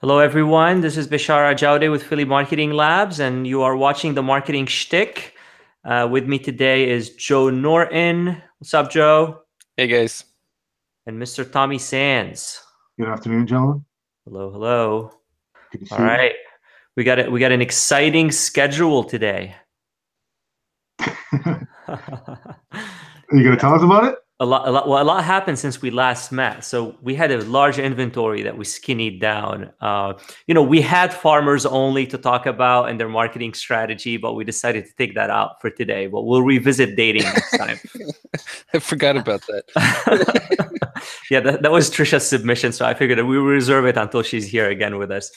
Hello, everyone. This is Bishara Jaude with Philly Marketing Labs, and you are watching the Marketing Shtick. With me today is Joe Norton. What's up, Joe? Hey guys. And Mr. Tommy Sands. Good afternoon, gentlemen. Hello, hello. Good to All see you. right, we got an exciting schedule today. Are you going to tell us about it? A lot happened since we last met. So we had a large inventory that we skinnied down. We had farmers only to talk about and their marketing strategy, but we decided to take that out for today. But we'll revisit dating next time. I forgot about that. Yeah, that was Trisha's submission, so I figured that we will reserve it until she's here again with us.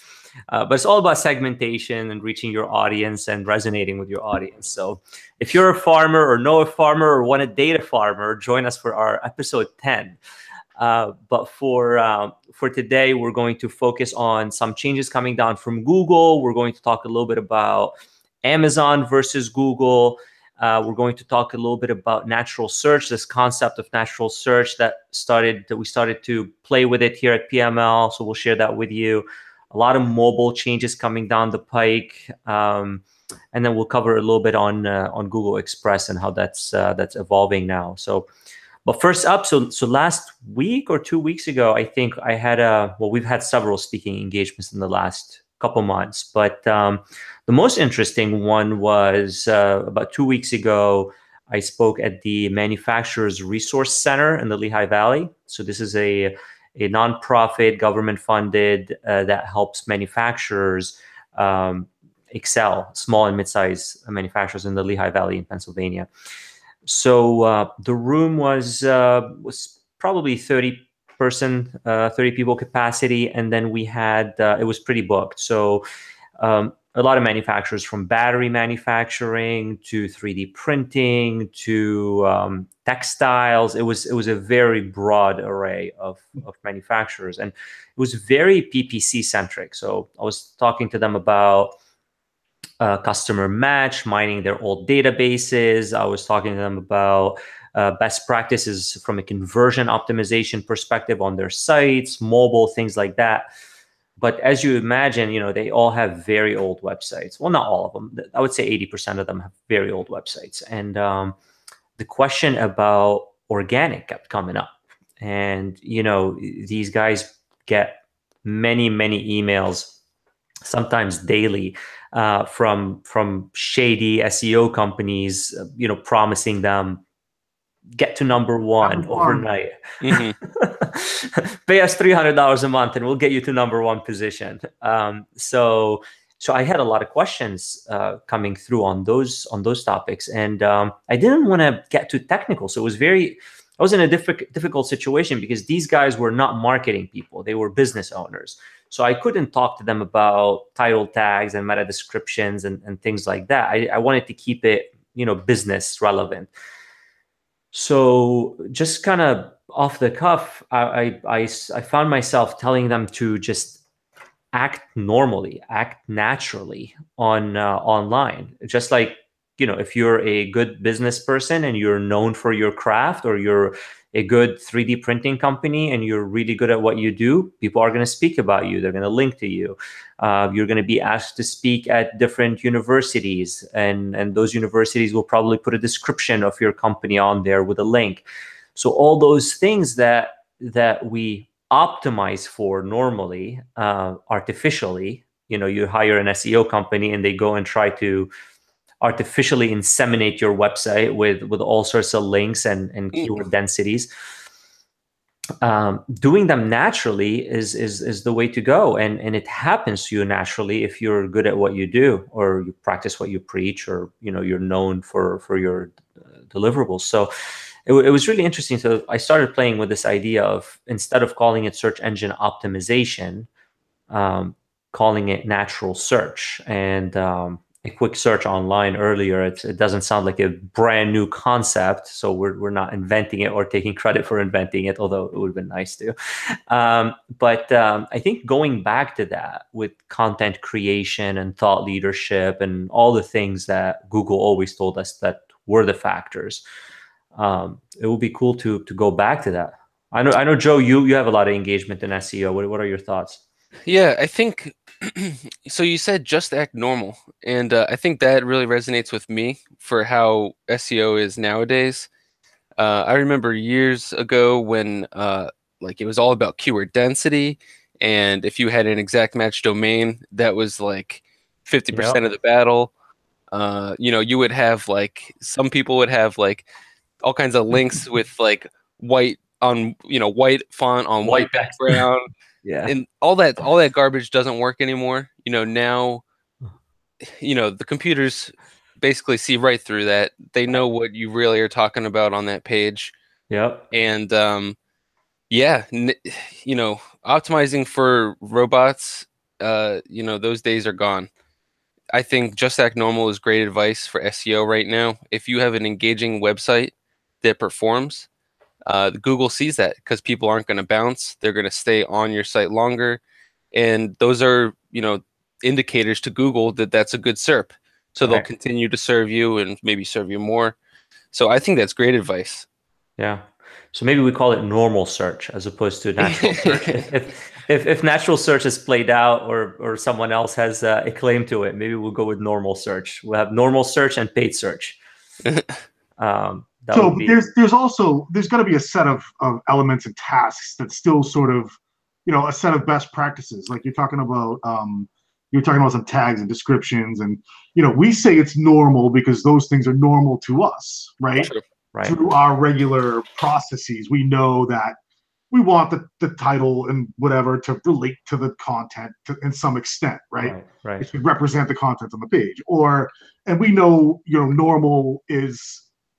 But it's all about segmentation and reaching your audience and resonating with your audience. So if you're a farmer or know a farmer or want to date a farmer, join us for our episode 10. But for today, we're going to focus on some changes coming down from Google. We're going to talk a little bit about Amazon versus Google. We're going to talk a little bit about natural search, this concept of natural search that we started to play with it here at PML. So we'll share that with you. A lot of mobile changes coming down the pike, and then we'll cover a little bit on Google Express and how that's evolving now. So, but first up, so last week or 2 weeks ago, I think I had we've had several speaking engagements in the last couple months, but the most interesting one was about 2 weeks ago. I spoke at the Manufacturers Resource Center in the Lehigh Valley. So this is a nonprofit, government-funded that helps manufacturers excel, small and mid-sized manufacturers in the Lehigh Valley in Pennsylvania. So the room was probably 30 people capacity, and then we had it was pretty booked. So a lot of manufacturers, from battery manufacturing to 3D printing to textiles. It was a very broad array of manufacturers, and it was very PPC centric. So I was talking to them about customer match, mining their old databases. I was talking to them about best practices from a conversion optimization perspective on their sites, mobile, things like that. But as you imagine, they all have very old websites. Well, not all of them. I would say 80% of them have very old websites. And the question about organic kept coming up. And, these guys get many, many emails, sometimes daily, from shady SEO companies, promising them get to number one overnight. Pay us $300 a month and we'll get you to number one position. So I had a lot of questions coming through on those topics, and I didn't want to get too technical. So I was in a difficult situation because these guys were not marketing people; they were business owners. So I couldn't talk to them about title tags and meta descriptions and things like that. I wanted to keep it, business relevant. So just kind of off the cuff, I found myself telling them to just act normally, act naturally online. Just like, if you're a good business person and you're known for your craft, or you're a good 3D printing company and you're really good at what you do, people are going to speak about you. They're going to link to you. You're going to be asked to speak at different universities, and those universities will probably put a description of your company on there with a link. So all those things that we optimize for normally, artificially, you hire an SEO company and they go and try to artificially inseminate your website with all sorts of links and keyword densities. Doing them naturally is the way to go, and it happens to you naturally if you're good at what you do, or you practice what you preach, or you're known for your deliverables. So it was really interesting. So I started playing with this idea of, instead of calling it search engine optimization, calling it natural search. And a quick search online earlier, it doesn't sound like a brand new concept. So we're not inventing it or taking credit for inventing it, although it would have been nice to. But I think going back to that with content creation and thought leadership and all the things that Google always told us that were the factors, it would be cool to go back to that. I know, Joe, you have a lot of engagement in SEO. What are your thoughts? Yeah, I think so. You said just act normal, and I think that really resonates with me for how SEO is nowadays. I remember years ago when like it was all about keyword density, and if you had an exact match domain, that was like 50% of Yep. the battle. You would have like some people would have like all kinds of links with like white on white font on White white text. background, Yeah. and all that garbage doesn't work anymore. Now the computers basically see right through that. They know what you really are talking about on that page, Yep. and yeah, optimizing for robots, those days are gone. I think Just Act Normal is great advice for SEO right now. If you have an engaging website that performs, Google sees that because people aren't going to bounce. They're going to stay on your site longer. And those are, indicators to Google that that's a good SERP. So they'll Right. continue to serve you and maybe serve you more. So I think that's great advice. Yeah. So maybe we call it normal search as opposed to natural search. If natural search is played out or someone else has a claim to it, maybe we'll go with normal search. We'll have normal search and paid search. That So would be there's got to be a set of elements and tasks that still sort of, a set of best practices. Like you're talking about some tags and descriptions, and we say it's normal because those things are normal to us, right? True. right. Through our regular processes, we know that we want the title and whatever to relate to the content in some extent, right? Right. Right. It should represent the content on the page, and we know, normal is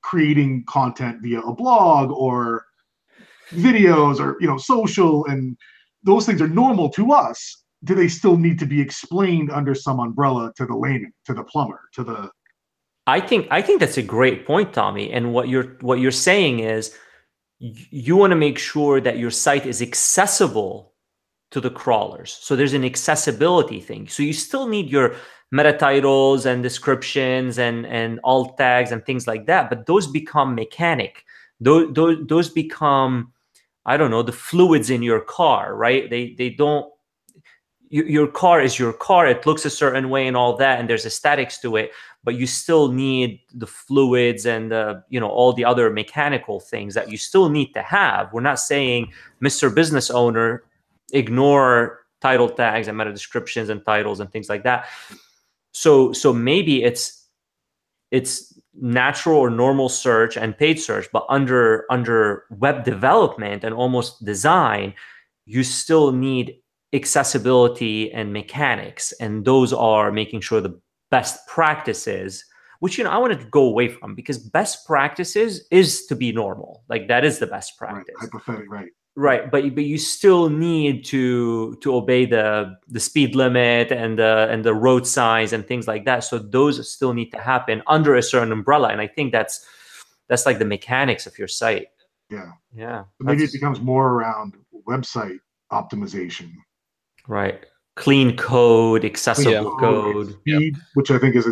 creating content via a blog or videos or social, and those things are normal to us. Do they still need to be explained under some umbrella to the layman, to the plumber, to the I think that's a great point, Tommy. And what you're saying is you want to make sure that your site is accessible to the crawlers. So there's an accessibility thing. So you still need your meta titles and descriptions and alt tags and things like that, but those become mechanic. Those become, I don't know, the fluids in your car, right? They don't. Your car is your car. It looks a certain way and all that, and there's aesthetics to it, but you still need the fluids and all the other mechanical things that you still need to have. We're not saying, Mr. Business Owner, ignore title tags and meta descriptions and titles and things like that. So maybe it's natural or normal search and paid search, but under web development and almost design, you still need accessibility and mechanics, and those are making sure the best practices, which I wanted to go away from, because best practices is to be normal. Like, that is the best right, practice. hypothetic, right? Right, but you still need to obey the speed limit and the road signs and things like that. So those still need to happen under a certain umbrella, and I think that's like the mechanics of your site. Yeah. Yeah, So maybe it that's becomes more around website optimization, right. Clean code, Yeah. accessible code, code. speed, which I think is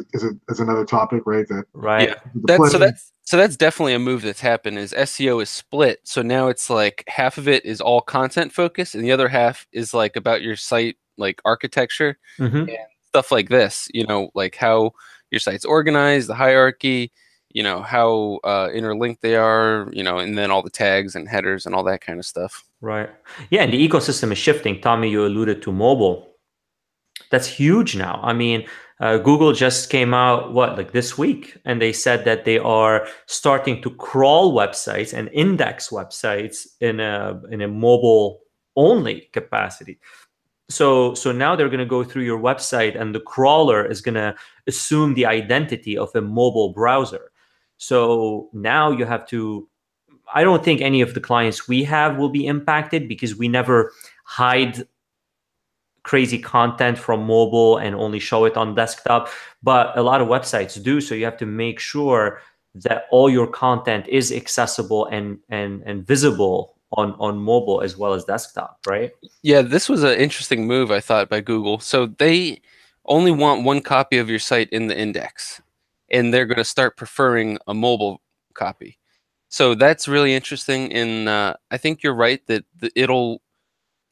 another topic, right? That Yeah. Right, the That's so play. that's definitely a move that's happened is SEO is split. So now it's like half of it is all content focused and the other half is like about your site like architecture hmm and stuff like this, like how your site's organized, the hierarchy, how interlinked they are, and then all the tags and headers and all that kind of stuff. right. Yeah, and the ecosystem is shifting. Tommy, you alluded to mobile. That's huge now. I mean, Google just came out like this week, and they said that they are starting to crawl websites and index websites in a mobile only capacity. So now they're going to go through your website, and the crawler is going to assume the identity of a mobile browser. So now you have to. I don't think any of the clients we have will be impacted, because we never hide crazy content from mobile and only show it on desktop, but a lot of websites do. So you have to make sure that all your content is accessible and visible on mobile as well as desktop, right? Yeah, this was an interesting move, I thought, by Google. So they only want one copy of your site in the index, and they're going to start preferring a mobile copy. So that's really interesting. And I think you're right that it'll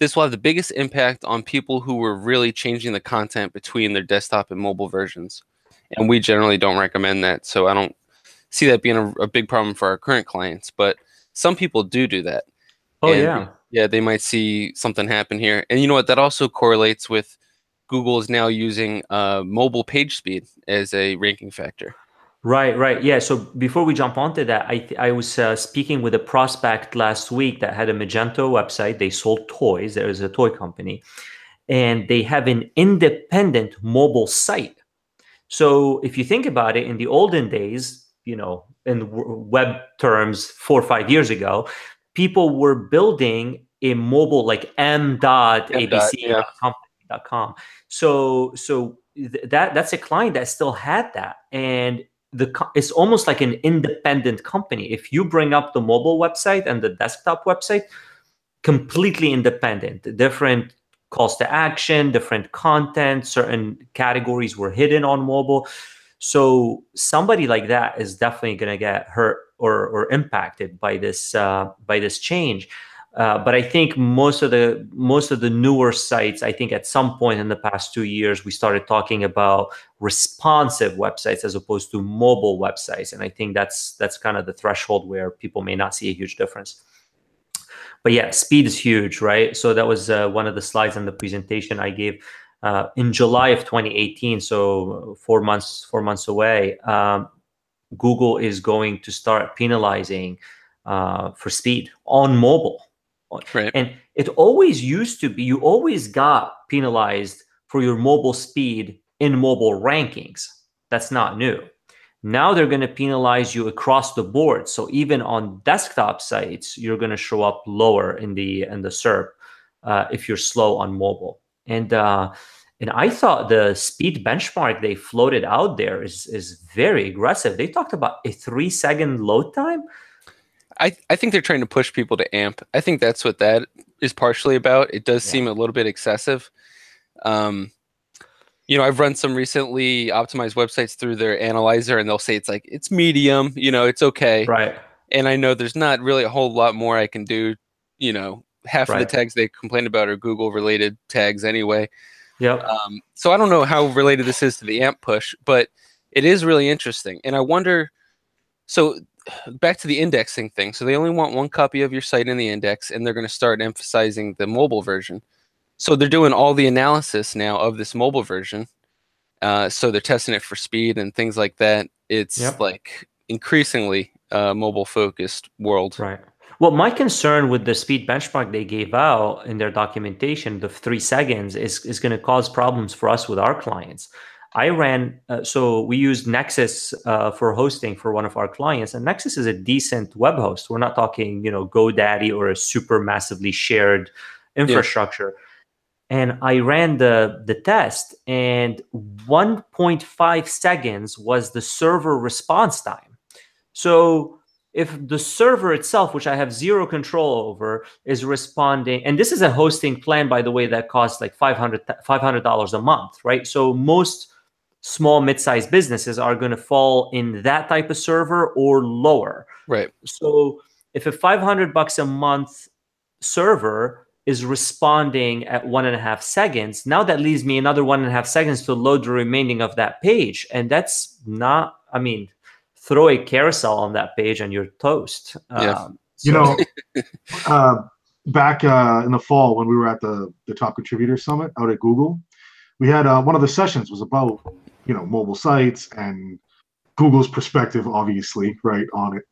this will have the biggest impact on people who were really changing the content between their desktop and mobile versions. And we generally don't recommend that. So I don't see that being a big problem for our current clients. But some people do that. Oh, And yeah. they might see something happen here. And you know what? That also correlates with Google is now using mobile page speed as a ranking factor. Right. Yeah. So before we jump onto that, I was speaking with a prospect last week that had a Magento website. They sold toys. There is a toy company, and they have an independent mobile site. So if you think about it, in the olden days, in web terms, 4 or 5 years ago, people were building a mobile like m.abc.com. So that's a client that still had that, and it's almost like an independent company. If you bring up the mobile website and the desktop website, completely independent, different calls to action, different content, certain categories were hidden on mobile. So somebody like that is definitely going to get hurt or impacted by this change. But I think most of the newer sites, I think at some point in the past 2 years, we started talking about responsive websites as opposed to mobile websites, and I think that's kind of the threshold where people may not see a huge difference. But yeah, speed is huge, right? So that was one of the slides in the presentation I gave in July of 2018. So 4 months away. Google is going to start penalizing for speed on mobile. Right. And it always used to be, you always got penalized for your mobile speed in mobile rankings. That's not new. Now they're going to penalize you across the board. So even on desktop sites, you're going to show up lower in the SERP if you're slow on mobile. And I thought the speed benchmark they floated out there is very aggressive. They talked about a 3-second load time. I think they're trying to push people to AMP. I think that's what that is partially about. It does seem a little bit excessive. I've run some recently optimized websites through their analyzer, and they'll say it's medium, it's okay. Right. And I know there's not really a whole lot more I can do. Half of the tags they complain about are Google related tags anyway. Yep. So I don't know how related this is to the AMP push, but it is really interesting. And I wonder, so back to the indexing thing. So they only want one copy of your site in the index, and they're going to start emphasizing the mobile version. So they're doing all the analysis now of this mobile version. So they're testing it for speed and things like that. It's like increasingly mobile focused world. Right. Well, my concern with the speed benchmark they gave out in their documentation, the 3 seconds, is going to cause problems for us with our clients. I ran, so we used Nexus for hosting for one of our clients, and Nexus is a decent web host. We're not talking, GoDaddy or a super massively shared infrastructure. And I ran the test, and 1.5 seconds was the server response time. So if the server itself, which I have zero control over, is responding, and this is a hosting plan, by the way, that costs like $500 a month, right? So most small, mid-sized businesses are going to fall in that type of server or lower. Right. So if a $500 a month server is responding at 1.5 seconds, now that leaves me another 1.5 seconds to load the remaining of that page. And that's not, throw a carousel on that page and you're toast. Back in the fall when we were at the Top Contributor Summit out at Google, we had one of the sessions was about, mobile sites and Google's perspective, obviously, right, on it.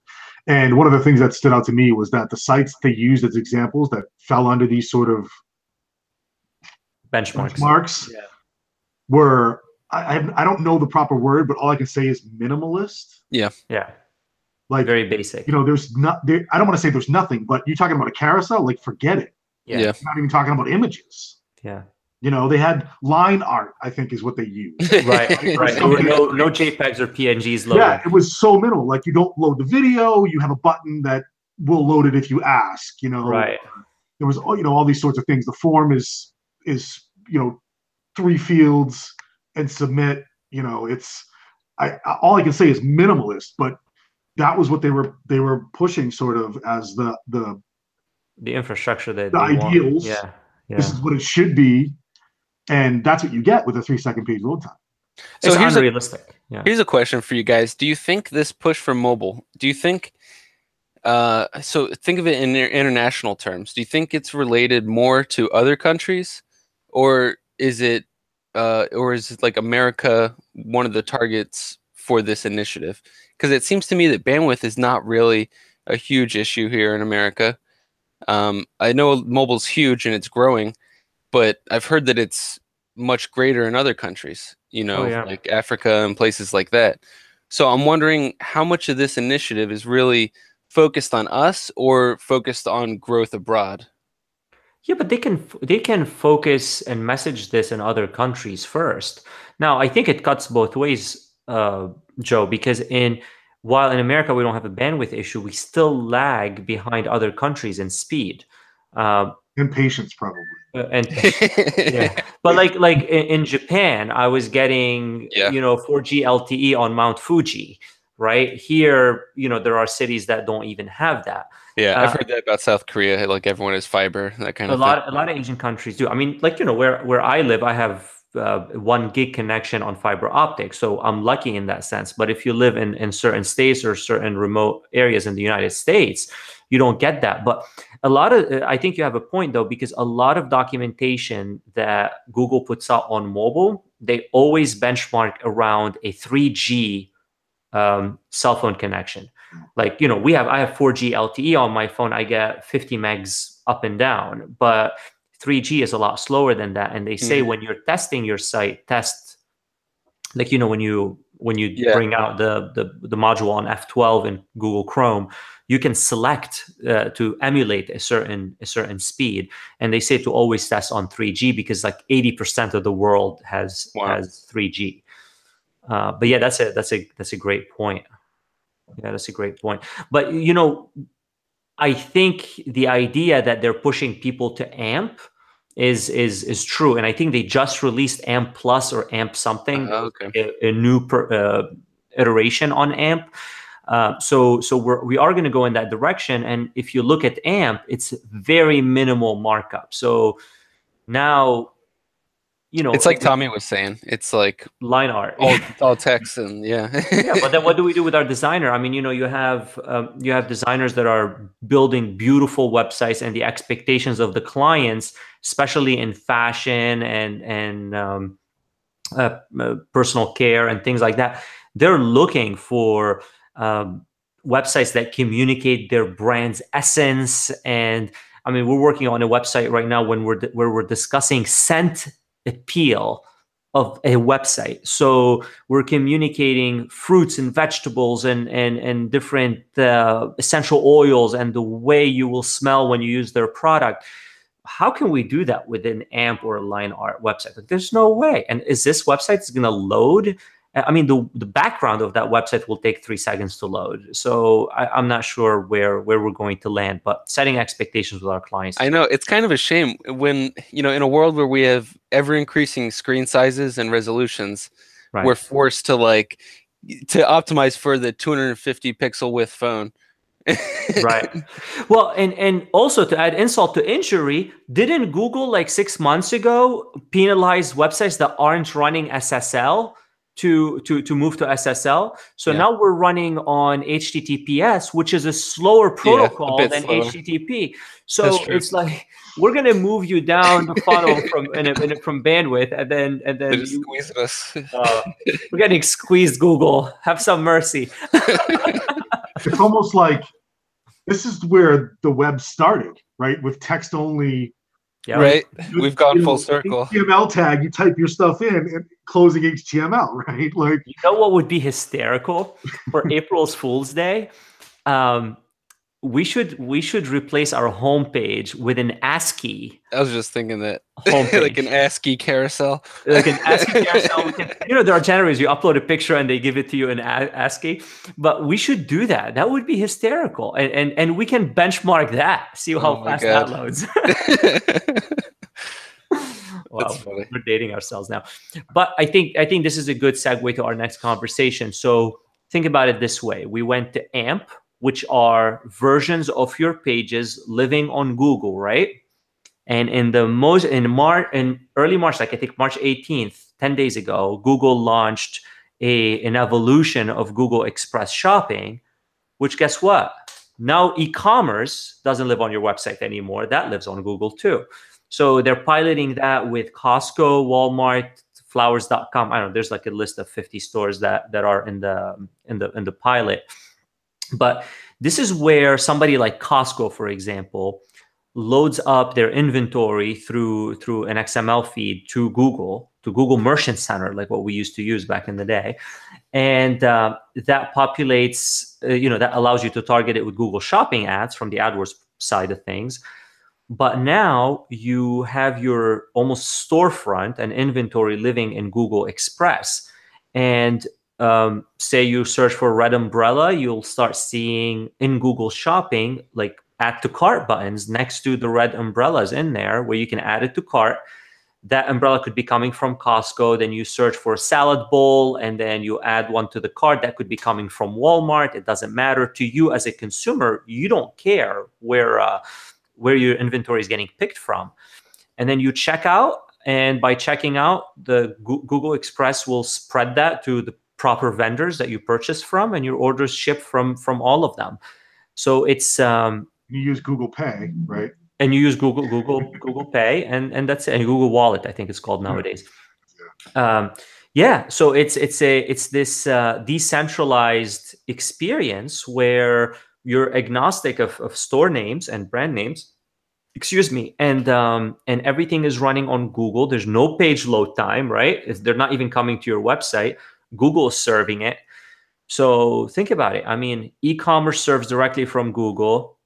And one of the things that stood out to me was that the sites they used as examples that fell under these sort of benchmarks were, I don't know the proper word, but all I can say is minimalist. Yeah. Like very basic. There's not there. I don't want to say there's nothing, but you're talking about a carousel, like forget it. Yeah. You're not even talking about images. Yeah. They had line art, I think is what they used. Right. There were no JPEGs or PNGs loaded. Yeah, it was so minimal. Like you don't load the video, you have a button that will load it if you ask, Right. There was, all these sorts of things. The form is 3 fields and submit, it's, all I can say is minimalist, but that was what they were pushing sort of as the infrastructure that the they ideals. want. This is what it should be. And that's what you get with a 3-second page load time. So it's unrealistic. Here's a question for you guys. Do you think this push for mobile, do you think, so think of it in international terms. Do you think it's related more to other countries, or is it like America one of the targets for this initiative? Because it seems to me that bandwidth is not really a huge issue here in America. I know mobile's huge and it's growing, but I've heard that it's much greater in other countries, like Africa and places like that. So I'm wondering how much of this initiative is really focused on us or focused on growth abroad. Yeah, but they can focus and message this in other countries first. Now, I think it cuts both ways, Joe, because while in America we don't have a bandwidth issue, we still lag behind other countries in speed. And patience, probably. Yeah, but like in Japan, I was getting 4G LTE on Mount Fuji. Right here, there are cities that don't even have that. Yeah, I've heard that about South Korea. Like everyone has fiber, that kind of thing. A lot of Asian countries do. I mean, like where I live, I have 1 gig connection on fiber optic, so I'm lucky in that sense. But if you live in certain states or certain remote areas in the United States, you don't get that. But I think you have a point though, because a lot of documentation that Google puts out on mobile, they always benchmark around a 3G cell phone connection. Like, I have 4G LTE on my phone. I get 50 megs up and down, but 3G is a lot slower than that. And they say when you're testing your site, like, when you bring out the module on F12 in Google Chrome, you can select to emulate a certain speed. And they say to always test on 3G because like 80% of the world has 3G. But yeah, that's a great point. Yeah, that's a great point. But I think the idea that they're pushing people to AMP is true, and I think they just released AMP Plus or AMP something, a new iteration on AMP. So we are going to go in that direction. And if you look at AMP, it's very minimal markup. So now, it's like Tommy was saying, it's like line art, all text, and yeah. But then what do we do with our designer? I mean, you have designers that are building beautiful websites, and the expectations of the clients, especially in fashion and personal care and things like that, they're looking for websites that communicate their brand's essence. And I mean, we're working on a website right now where we're discussing scent appeal of a website. So we're communicating fruits and vegetables and different essential oils and the way you will smell when you use their product. How can we do that with an AMP or a line art website? Like, there's no way. And is this website going to load? I mean, the background of that website will take 3 seconds to load. So I'm not sure where we're going to land, but setting expectations with our clients. I know it's kind of a shame when, in a world where we have ever increasing screen sizes and resolutions, we're forced to optimize for the 250 pixel width phone. Right. Well, and also to add insult to injury, didn't Google like 6 months ago penalize websites that aren't running SSL to move to SSL? So now we're running on HTTPS, which is a slower protocol than HTTP. So it's like we're gonna move you down the funnel from bandwidth, and then you squeeze us. We're getting squeezed. Google, have some mercy. It's almost like this is where the web started, right? With text only. Yeah, right. We've gone full circle. HTML tag, you type your stuff in and closing HTML, right? Like, what would be hysterical for April's Fool's Day? We should replace our homepage with an ASCII. I was just thinking that homepage. Like an ASCII carousel. Like an ASCII carousel. There are generators. You upload a picture and they give it to you in ASCII. But we should do that. That would be hysterical, and we can benchmark that. See how fast that loads. Wow, we're dating ourselves now. But I think this is a good segue to our next conversation. So think about it this way: we went to AMP, which are versions of your pages living on Google, right? And in early March, like I think March 18th, 10 days ago, Google launched an evolution of Google Express Shopping, which guess what? Now e-commerce doesn't live on your website anymore. That lives on Google too. So they're piloting that with Costco, Walmart, flowers.com. I don't know, there's like a list of 50 stores that are in the pilot. But this is where somebody like Costco, for example, loads up their inventory through an XML feed to Google Merchant Center, like what we used to use back in the day. And that populates, that allows you to target it with Google Shopping ads from the AdWords side of things. But now you have your almost storefront and inventory living in Google Express. And say you search for red umbrella, you'll start seeing in Google Shopping, like add to cart buttons next to the red umbrellas in there where you can add it to cart. That umbrella could be coming from Costco. Then you search for a salad bowl and then you add one to the cart. That could be coming from Walmart. It doesn't matter to you as a consumer. You don't care where your inventory is getting picked from. And then you check out. And by checking out, the Google Express will spread that to the proper vendors that you purchase from, and your orders ship from all of them. So it's you use Google Pay, right? And you use Google Pay, and that's it. And Google Wallet, I think it's called nowadays. So it's this decentralized experience where you're agnostic of store names and brand names. Excuse me, and everything is running on Google. There's no page load time, right? They're not even coming to your website. Google is serving it. So think about it. I mean, e-commerce serves directly from Google.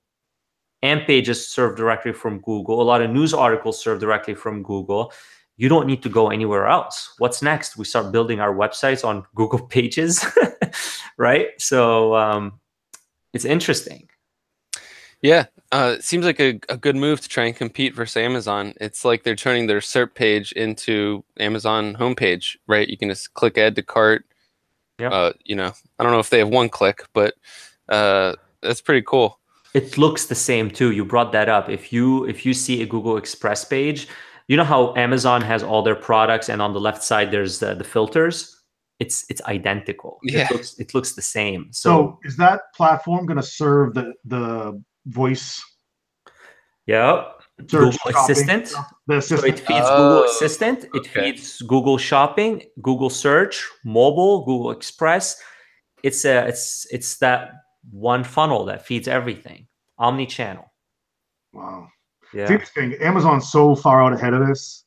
AMP pages serve directly from Google. A lot of news articles serve directly from Google. You don't need to go anywhere else. What's next? We start building our websites on Google Pages, right? So it's interesting. Yeah, it seems like a good move to try and compete versus Amazon. It's like they're turning their SERP page into Amazon homepage, right? You can just click add to cart. Yep. I don't know if they have one click, but that's pretty cool. It looks the same too. You brought that up. If you see a Google Express page, you know how Amazon has all their products, and on the left side there's the filters. It's identical. Yeah. It looks the same. So is that platform going to serve the voice? Yeah. Google Assistant. The assistant. So it feeds Google Assistant. It feeds Google Shopping, Google Search, mobile, Google Express. It's that one funnel that feeds everything, omni-channel. Wow. Yeah. It's interesting. Amazon's so far out ahead of this.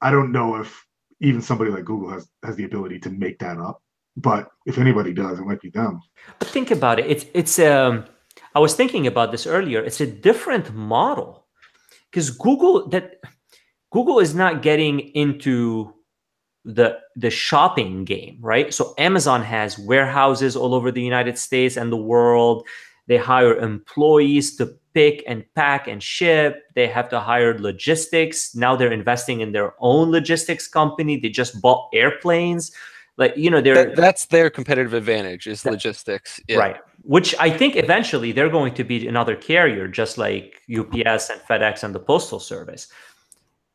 I don't know if even somebody like Google has the ability to make that up. But if anybody does, it might be them. But think about it. It's I was thinking about this earlier. It's a different model because Google is not getting into the shopping game, right? So Amazon has warehouses all over the United States and the world. They hire employees to pick and pack and ship. They have to hire logistics. Now they're investing in their own logistics company. They just bought airplanes. Like, that's their competitive advantage is logistics. Yeah. Right. Which I think eventually they're going to be another carrier, just like UPS and FedEx and the Postal Service.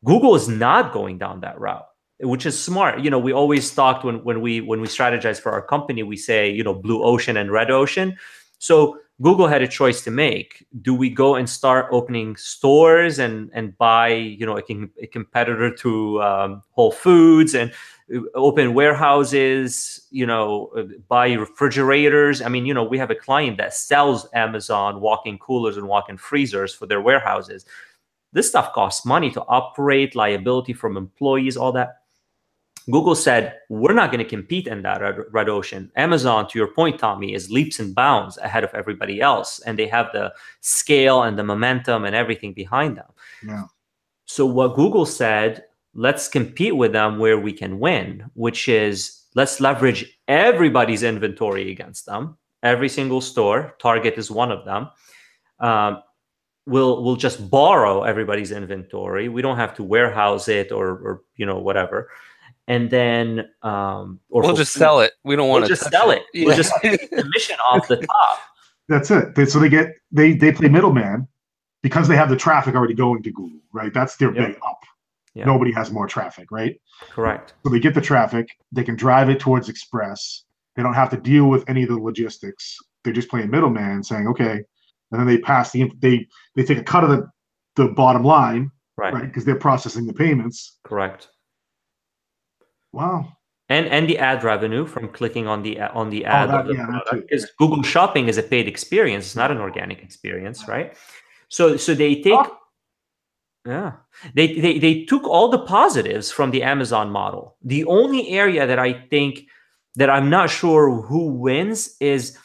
Google is not going down that route, which is smart. We always talked when we strategize for our company, we say, blue ocean and red ocean. So Google had a choice to make. Do we go and start opening stores and buy, a competitor to Whole Foods and open warehouses, buy refrigerators? I mean, we have a client that sells Amazon walk-in coolers and walk-in freezers for their warehouses. This stuff costs money to operate, liability from employees, all that. Google said, we're not going to compete in that red ocean. Amazon, to your point, Tommy, is leaps and bounds ahead of everybody else. And they have the scale and the momentum and everything behind them. Yeah. So what Google said, let's compete with them where we can win, which is let's leverage everybody's inventory against them. Every single store, Target is one of them. We'll just borrow everybody's inventory. We don't have to warehouse it or whatever. And then we'll just sell it. We don't want to just sell it. Yeah. We'll just take the commission off the top. That's it. So they play middleman, because they have the traffic already going to Google, right? That's their big up. Yeah. Nobody has more traffic, right? Correct. So they get the traffic, they can drive it towards Express. They don't have to deal with any of the logistics. They're just playing middleman, saying, okay, and then they pass they take a cut of the bottom line, right? Because they're processing the payments. Correct. Wow. And the ad revenue from clicking on the ad of the product, because Google Shopping is a paid experience, it's not an organic experience, right? So they take they took all the positives from the Amazon model. The only area that I think that I'm not sure who wins is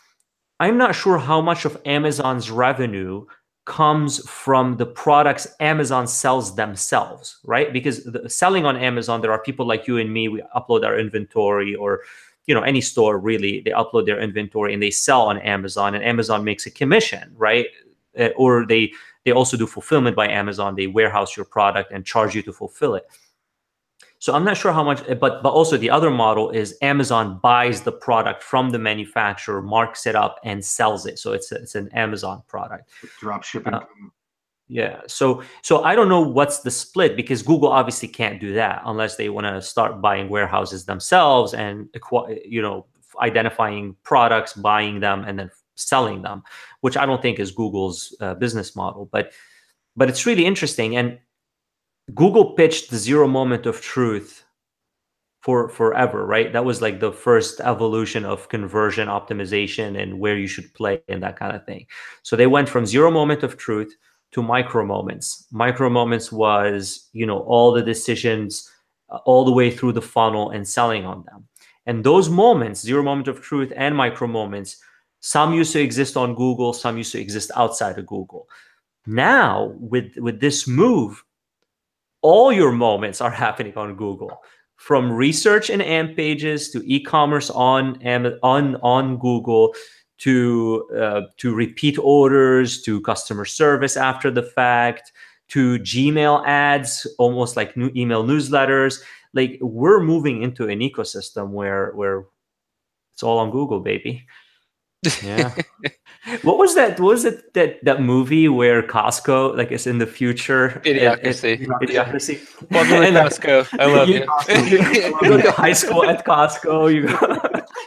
I'm not sure how much of Amazon's revenue comes from the products Amazon sells themselves, right? Because selling on Amazon, there are people like you and me, we upload our inventory, or any store really, they upload their inventory and they sell on Amazon, and Amazon makes a commission, right? Or they also do fulfillment by Amazon. They warehouse your product and charge you to fulfill it. So I'm not sure how much, but also the other model is Amazon buys the product from the manufacturer, marks it up, and sells it. So it's an Amazon product. Drop shipping. Yeah. So I don't know what's the split, because Google obviously can't do that unless they want to start buying warehouses themselves and identifying products, buying them, and then selling them, which I don't think is Google's business model. But it's really interesting. And Google pitched the zero moment of truth for forever, right? That was like the first evolution of conversion optimization and where you should play and that kind of thing. So they went from zero moment of truth to micro moments. Micro moments was, all the decisions all the way through the funnel and selling on them. And those moments, zero moment of truth and micro moments, some used to exist on Google, some used to exist outside of Google. Now, with this move, all your moments are happening on Google, from research and AMP pages to e-commerce on Google, to repeat orders, to customer service after the fact, to Gmail ads, almost like new email newsletters. Like, we're moving into an ecosystem where it's all on Google, baby. Yeah. What was that? What was it that movie where Costco, like, is in the future? Idiocracy. Idiocracy. Welcome to Costco. I love you. You go to high school at Costco.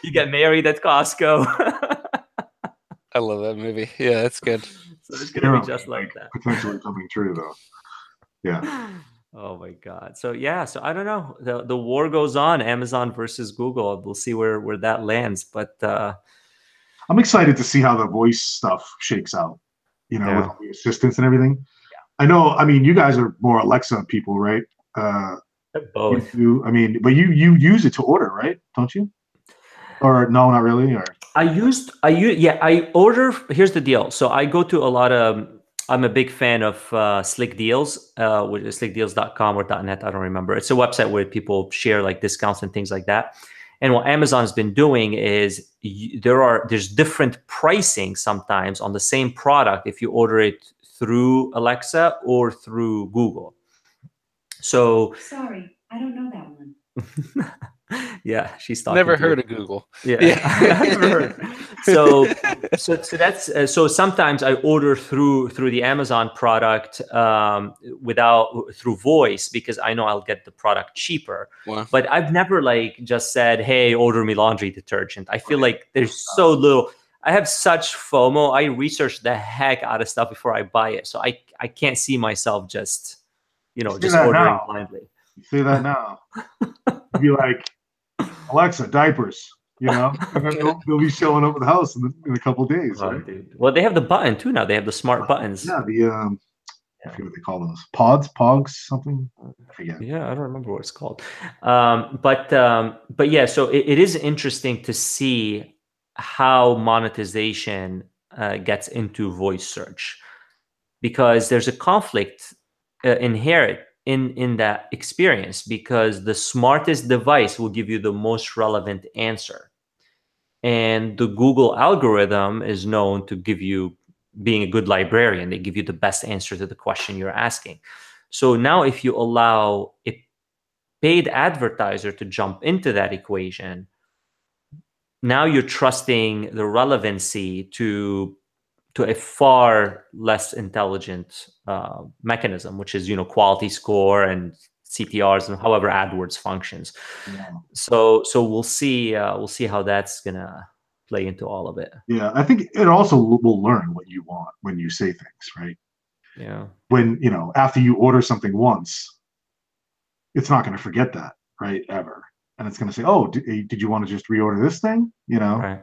You get married at Costco. I love that movie. Yeah, that's good. So it's gonna be just like that. Potentially coming true, though. Yeah. Oh my God. So I don't know. The war goes on, Amazon versus Google. We'll see where that lands. But I'm excited to see how the voice stuff shakes out, with all the assistants and everything. Yeah. I know, you guys are more Alexa people, right? Both. But you use it to order, right? Don't you? Or no, not really? Or I order. Here's the deal. So I go to a lot of, I'm a big fan of Slick Deals, which is slickdeals.com or .net. I don't remember. It's a website where people share like discounts and things like that. And what Amazon's been doing is there's different pricing sometimes on the same product if you order it through Alexa or through Google. So sorry, I don't know that one. Yeah, she's talking. Never heard of Google. Yeah, never heard. So that's so sometimes I order through the Amazon product through voice, because I know I'll get the product cheaper. Wow. But I've never just said, hey, order me laundry detergent. I feel like there's so little. I have such FOMO. I research the heck out of stuff before I buy it. So I can't see myself just ordering blindly. You say that now. You'd be like, Alexa, diapers, and then they'll be showing up at the house in a couple of days. Oh, right? dude. Well, they have the button too now. They have the smart buttons. Yeah, I forget what they call those. Pogs, something. I forget. Yeah, I don't remember what it's called. But yeah, so it is interesting to see how monetization gets into voice search, because there's a conflict inherent in that experience, because the smartest device will give you the most relevant answer. And the Google algorithm is known to give you, being a good librarian, they give you the best answer to the question you're asking. So now if you allow a paid advertiser to jump into that equation, now you're trusting the relevancy to to a far less intelligent mechanism, which is, quality score and CTRs and however AdWords functions. Yeah. So we'll see how that's gonna play into all of it. Yeah, I think it also will learn what you want when you say things, right? Yeah. When, after you order something once, it's not going to forget that, right? Ever. And it's going to say, oh, did you want to just reorder this thing? Right.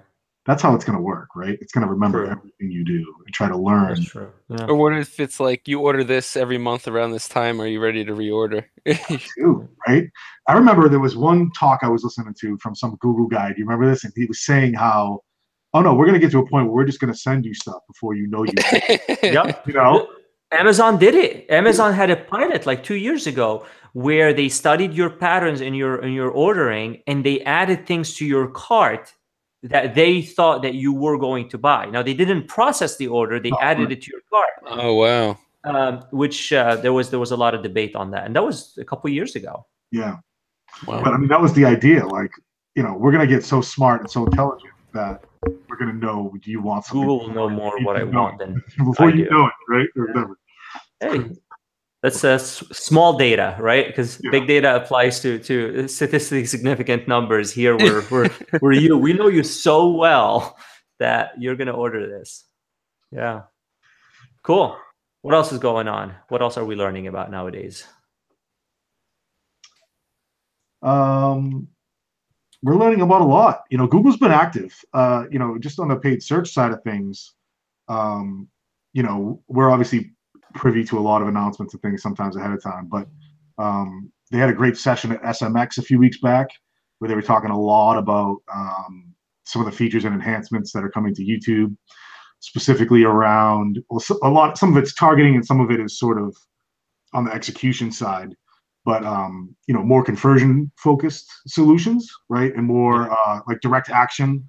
That's how it's going to work, right? It's going to remember True. everything you do and try to learn. That's true. Yeah. Or what if it's like you order this every month around this time? Are you ready to reorder? Too, right? I remember there was one talk I was listening to from some Google guy. Do you remember this? And he was saying how, oh no, we're going to get to a point where we're just going to send you stuff before you know you. Yep. You Amazon did it. Amazon had a pilot like 2 years ago where they studied your patterns in your ordering, and they added things to your cart that they thought that you were going to buy. Now, they didn't process the order; they added it to your cart. Oh wow! Which there was a lot of debate on that, and that was a couple of years ago. Yeah. Wow. But I mean, that was the idea. Like, we're gonna get so smart and so intelligent that we're gonna know, do you want something? Google will know more what I want than before I you do. know it, right? Or whatever. Hey, that's small data, right? Because big data applies to statistically significant numbers. Here, we know you so well that you're gonna order this. Yeah, cool. What else is going on? What else are we learning about nowadays? We're learning about a lot. Google's been active. Just on the paid search side of things. We're obviously privy to a lot of announcements and things sometimes ahead of time, but they had a great session at SMX a few weeks back where they were talking a lot about some of the features and enhancements that are coming to YouTube, specifically around some of it's targeting and some of it is sort of on the execution side, but more conversion focused solutions, right? And more like direct action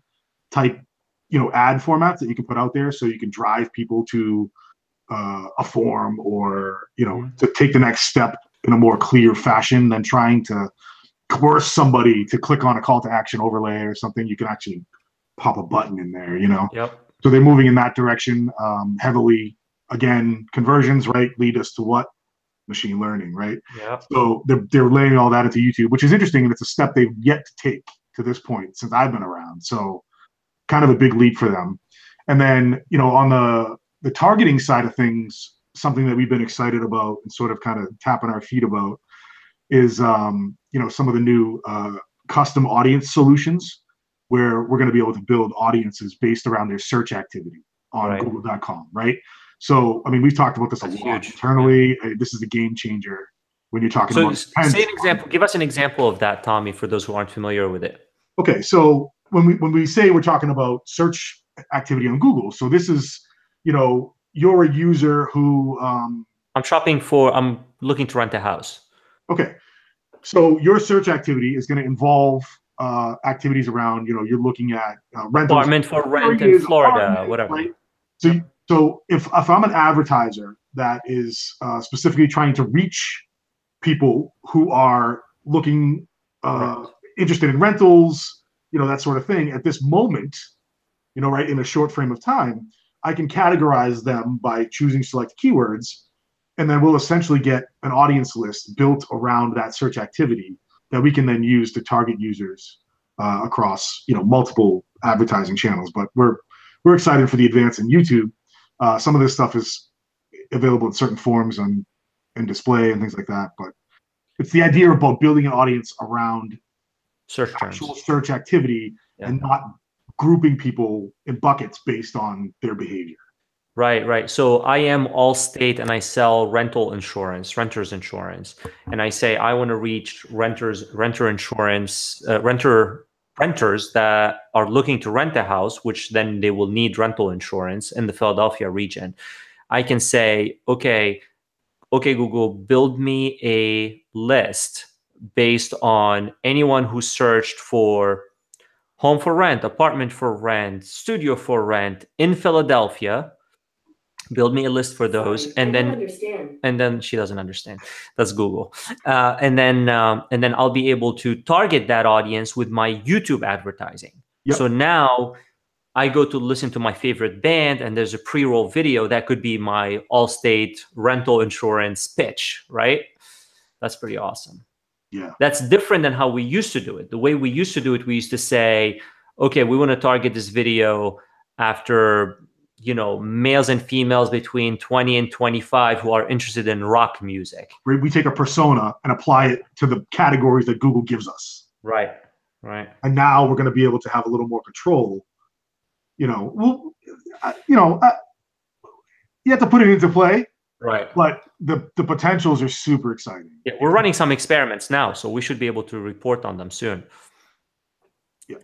type ad formats that you can put out there so you can drive people to a form or to take the next step in a more clear fashion than trying to coerce somebody to click on a call to action overlay or something. You can actually pop a button in there. Yep. So they're moving in that direction heavily. Again, conversions, right, lead us to what? Machine learning, right? Yeah. So they're laying all that into YouTube, which is interesting, and it's a step they've yet to take to this point since I've been around. So kind of a big leap for them. And then on the targeting side of things, something that we've been excited about and sort of kind of tapping our feet about is some of the new custom audience solutions where we're going to be able to build audiences based around their search activity on Google.com, right? So, I mean, we've talked about this a lot internally. This is a game changer when you're talking about. Say an example. Give us an example of that, Tommy, for those who aren't familiar with it. Okay, so when we say we're talking about search activity on Google, so this is, you're a user who I'm looking to rent a house. Okay, so your search activity is going to involve activities around, you're looking at rentals. Apartment for rent in Florida, whatever. Right? So if I'm an advertiser that is specifically trying to reach people who are looking interested in rentals, that sort of thing at this moment, right, in a short frame of time, I can categorize them by choosing select keywords, and then we'll essentially get an audience list built around that search activity that we can then use to target users across multiple advertising channels. But we're excited for the advance in YouTube. Some of this stuff is available in certain forms and display and things like that. But it's the idea about building an audience around actual search activity and not grouping people in buckets based on their behavior. Right. So I am Allstate and I sell renter's insurance. And I say I want to reach renters that are looking to rent a house, which then they will need rental insurance in the Philadelphia region. I can say, okay, Google, build me a list based on anyone who searched for home for rent, apartment for rent, studio for rent in Philadelphia. Build me a list for those, and then she doesn't understand. That's Google, and then I'll be able to target that audience with my YouTube advertising. Yep. So now I go to listen to my favorite band and there's a pre-roll video, that could be my Allstate rental insurance pitch, right? That's pretty awesome. Yeah. That's different than how we used to do it. The way we used to do it, we used to say, okay, we want to target this video after, males and females between 20 and 25 who are interested in rock music. We take a persona and apply it to the categories that Google gives us. Right. And now we're going to be able to have a little more control. You have to put it into play. Right. But the potentials are super exciting. Yeah, we're running some experiments now, so we should be able to report on them soon. Yeah.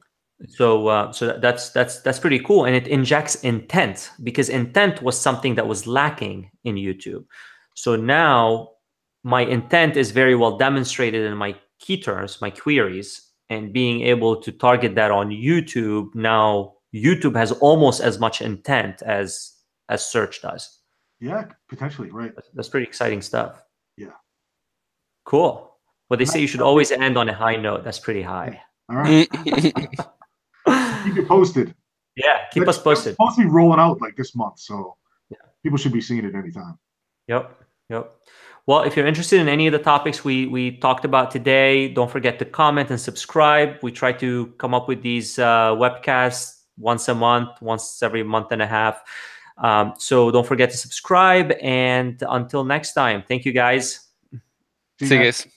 So that's pretty cool, and it injects intent, because intent was something that was lacking in YouTube. So now my intent is very well demonstrated in my key terms, my queries, and being able to target that on YouTube. Now YouTube has almost as much intent as search does. Yeah, potentially, right. That's pretty exciting stuff. Yeah. Cool. Well, they say you should always end on a high note. That's pretty high. All right. Keep it posted. Yeah, keep us posted. It's supposed to be rolling out like this month, so people should be seeing it anytime. Yep. Well, if you're interested in any of the topics we talked about today, don't forget to comment and subscribe. We try to come up with these webcasts once a month, once every month and a half. So don't forget to subscribe, and until next time, thank you guys. See you guys.